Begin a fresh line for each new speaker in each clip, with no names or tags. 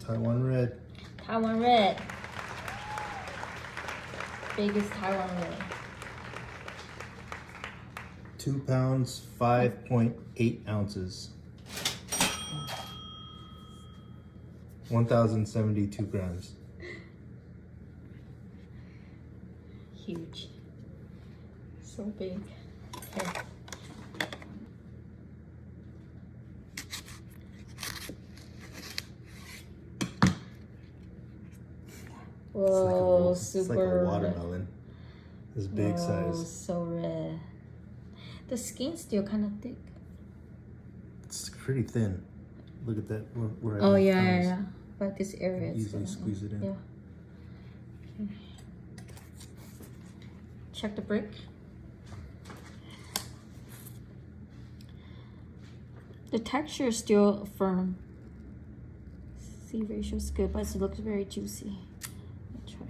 Taiwan Red.
Taiwan Red. Biggest Taiwan Red.
2 pounds, 5.8 ounces. 1,072 grams.
Huge. So big. Okay. Whoa,
it's
super
like a watermelon. This big size.
So red. The skin's still kind of thick.
It's pretty thin. Look at that. Where
Oh yeah. But this area is
easily squeeze it in.
Yeah. Okay. Check the brick. The texture is still firm. C ratio is good, but it looks very juicy. Let me try.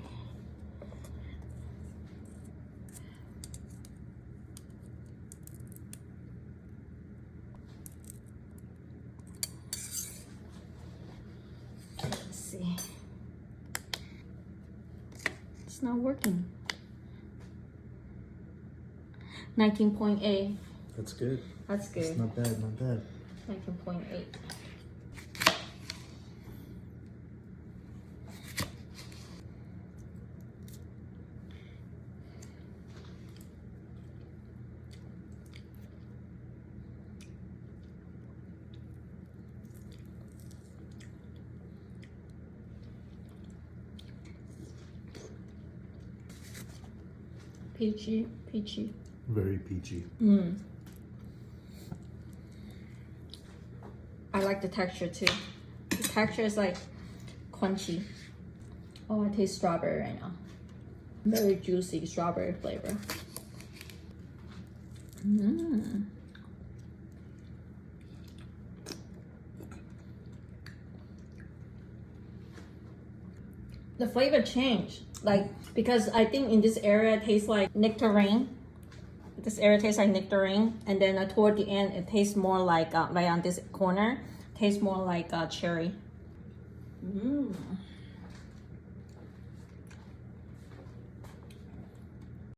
Let's see. It's not working. 19.8.
That's good.
That's good.
It's not bad, not bad.
19.8. Peachy.
Very peachy.
I like the texture too. The texture is like crunchy. Oh, I taste strawberry right now. Very juicy strawberry flavor. The flavor changed, like, because I think in this area it tastes like nectarine. This area tastes like nectarine, and then toward the end it tastes more like right on this corner, tastes more like cherry.